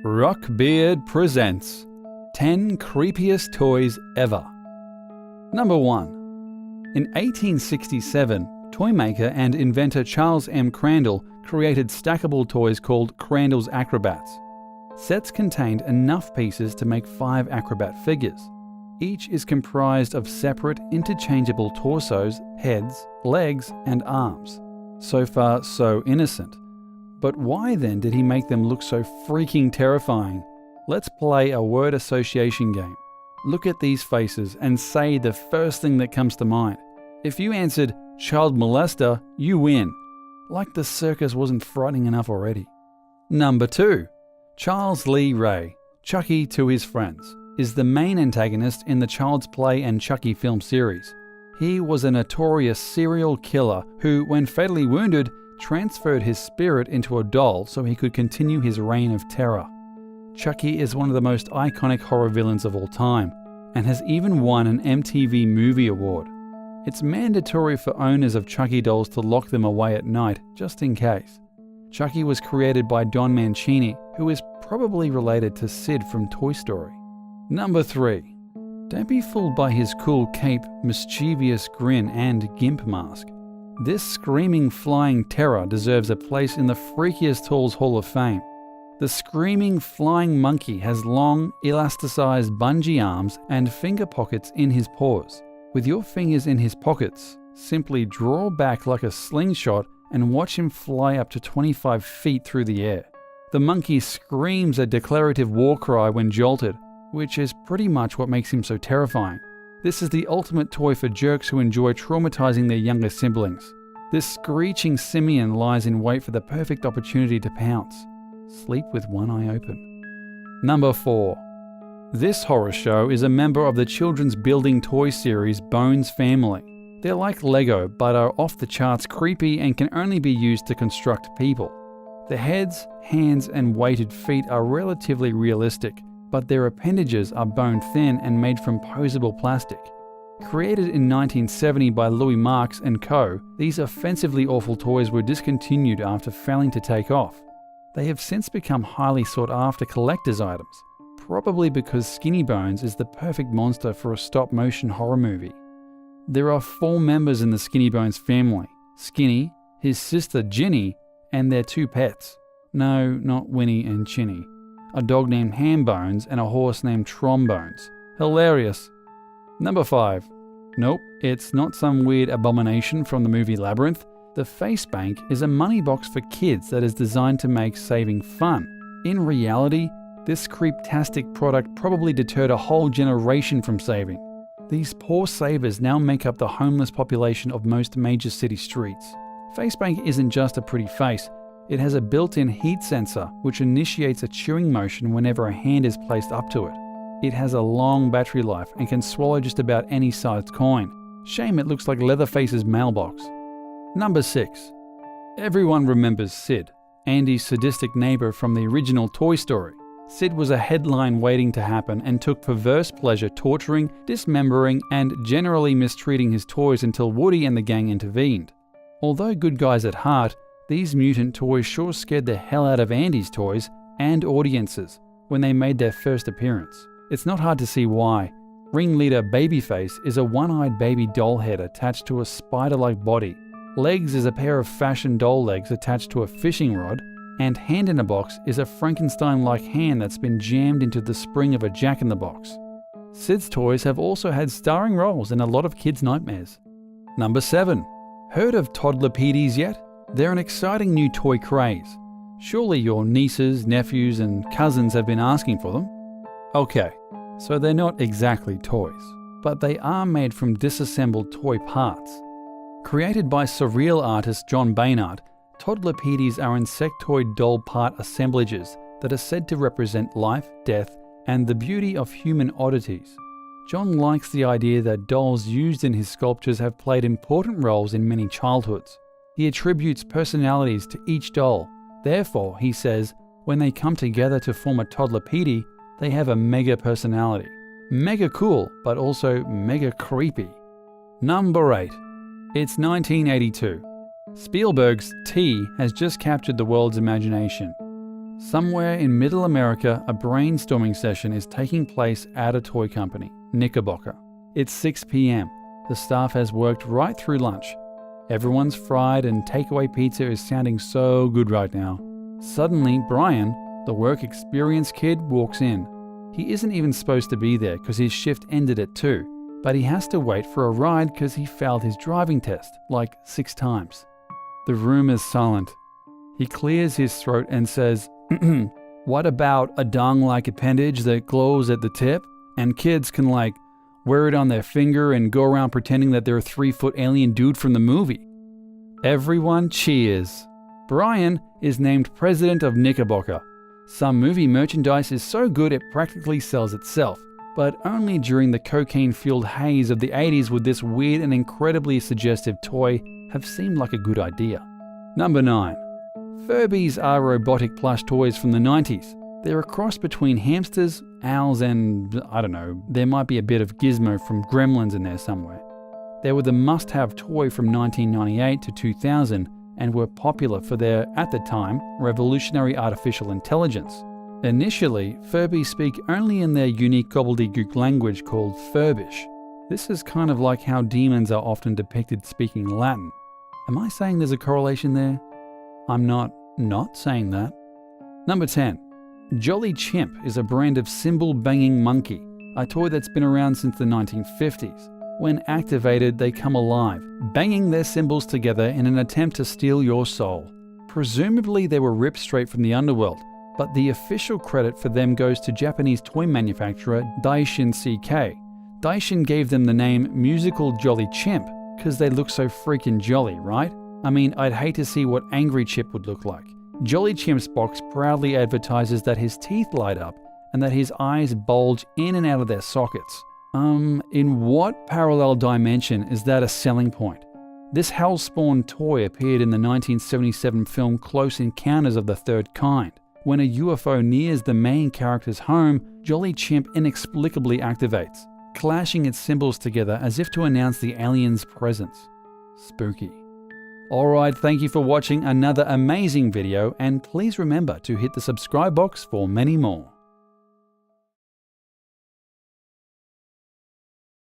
Rockbeard presents 10 Creepiest Toys Ever. Number 1. In 1867, toymaker and inventor Charles M. Crandall created stackable toys called Crandall's Acrobats. Sets contained enough pieces to make 5 acrobat figures. Each is comprised of separate, interchangeable torsos, heads, legs, and arms. So far, so innocent. But why then did he make them look so freaking terrifying? Let's play a word association game. Look at these faces and say the first thing that comes to mind. If you answered child molester, you win. Like the circus wasn't frightening enough already. Number 2. Charles Lee Ray, Chucky to his friends, is the main antagonist in the Child's Play and Chucky film series. He was a notorious serial killer who, when fatally wounded, transferred his spirit into a doll so he could continue his reign of terror. Chucky is one of the most iconic horror villains of all time, and has even won an MTV Movie Award. It's mandatory for owners of Chucky dolls to lock them away at night, just in case. Chucky was created by Don Mancini, who is probably related to Sid from Toy Story. Number 3. Don't be fooled by his cool cape, mischievous grin, and gimp mask. This screaming flying terror deserves a place in the Freakiest Toys Hall of Fame. The screaming flying monkey has long, elasticized bungee arms and finger pockets in his paws. With your fingers in his pockets, simply draw back like a slingshot and watch him fly up to 25 feet through the air. The monkey screams a declarative war cry when jolted, which is pretty much what makes him so terrifying. This is the ultimate toy for jerks who enjoy traumatizing their younger siblings. This screeching simian lies in wait for the perfect opportunity to pounce. Sleep with one eye open. Number 4. This horror show is a member of the children's building toy series Bones family. They're like Lego, but are off the charts creepy and can only be used to construct people. The heads, hands, and weighted feet are relatively realistic, but their appendages are bone thin and made from posable plastic. Created in 1970 by Louis Marx and Co., these offensively awful toys were discontinued after failing to take off. They have since become highly sought after collector's items, probably because Skinny Bones is the perfect monster for a stop-motion horror movie. There are 4 members in the Skinny Bones family: Skinny, his sister Ginny, and their 2 pets. No, not Winnie and Chinny. A dog named Hambones and a horse named Trombones. Hilarious. Number 5. Nope, it's not some weird abomination from the movie Labyrinth. The Face Bank is a money box for kids that is designed to make saving fun. In reality, this creeptastic product probably deterred a whole generation from saving. These poor savers now make up the homeless population of most major city streets. Face Bank isn't just a pretty face. It has a built-in heat sensor which initiates a chewing motion whenever a hand is placed up to it. It has a long battery life and can swallow just about any sized coin. Shame it looks like Leatherface's mailbox. Number 6. Everyone remembers Sid, Andy's sadistic neighbor from the original Toy Story. Sid was a headline waiting to happen and took perverse pleasure torturing, dismembering, and generally mistreating his toys until Woody and the gang intervened. Although good guys at heart, these mutant toys sure scared the hell out of Andy's toys and audiences when they made their first appearance. It's not hard to see why. Ringleader Babyface is a one-eyed baby doll head attached to a spider-like body. Legs is a pair of fashion doll legs attached to a fishing rod. And Hand in a Box is a Frankenstein-like hand that's been jammed into the spring of a Jack-in-the-Box. Sid's toys have also had starring roles in a lot of kids' nightmares. Number 7. Heard of Toddlerpedes yet? They're an exciting new toy craze. Surely your nieces, nephews, and cousins have been asking for them. Okay, so they're not exactly toys, but they are made from disassembled toy parts. Created by surreal artist John Baynard, Toddlerpedes are insectoid doll part assemblages that are said to represent life, death, and the beauty of human oddities. John likes the idea that dolls used in his sculptures have played important roles in many childhoods. He attributes personalities to each doll. Therefore, he says, when they come together to form a Toddlerpede, they have a mega personality. Mega cool, but also mega creepy. Number 8. It's 1982. Spielberg's T has just captured the world's imagination. Somewhere in Middle America, a brainstorming session is taking place at a toy company, Knickerbocker. It's 6 p.m. The staff has worked right through lunch. Everyone's fried and takeaway pizza is sounding so good right now. Suddenly, Brian, the work experience kid, walks in. He isn't even supposed to be there because his shift ended at 2, but he has to wait for a ride because he failed his driving test, like 6 times. The room is silent. He clears his throat and says, "What about a dong-like appendage that glows at the tip? And kids can wear it on their finger and go around pretending that they're a 3-foot alien dude from the movie." Everyone cheers. Brian is named president of Knickerbocker. Some movie merchandise is so good it practically sells itself, but only during the cocaine-fueled haze of the 80s would this weird and incredibly suggestive toy have seemed like a good idea. Number 9. Furbies are robotic plush toys from the 90s. They're a cross between hamsters, owls, and, I don't know, there might be a bit of Gizmo from Gremlins in there somewhere. They were the must-have toy from 1998 to 2000 and were popular for their, at the time, revolutionary artificial intelligence. Initially, Furbies speak only in their unique gobbledygook language called Furbish. This is kind of like how demons are often depicted speaking Latin. Am I saying there's a correlation there? I'm not saying that. Number 10. Jolly Chimp is a brand of cymbal-banging monkey, a toy that's been around since the 1950s. When activated, they come alive, banging their cymbals together in an attempt to steal your soul. Presumably they were ripped straight from the underworld, but the official credit for them goes to Japanese toy manufacturer Daishin CK. Daishin gave them the name Musical Jolly Chimp because they look so freaking jolly, right? I mean, I'd hate to see what Angry Chip would look like. Jolly Chimp's box proudly advertises that his teeth light up and that his eyes bulge in and out of their sockets. In what parallel dimension is that a selling point? This hellspawn toy appeared in the 1977 film Close Encounters of the Third Kind. When a UFO nears the main character's home, Jolly Chimp inexplicably activates, clashing its cymbals together as if to announce the alien's presence. Spooky. Alright, thank you for watching another amazing video, and please remember to hit the subscribe box for many more.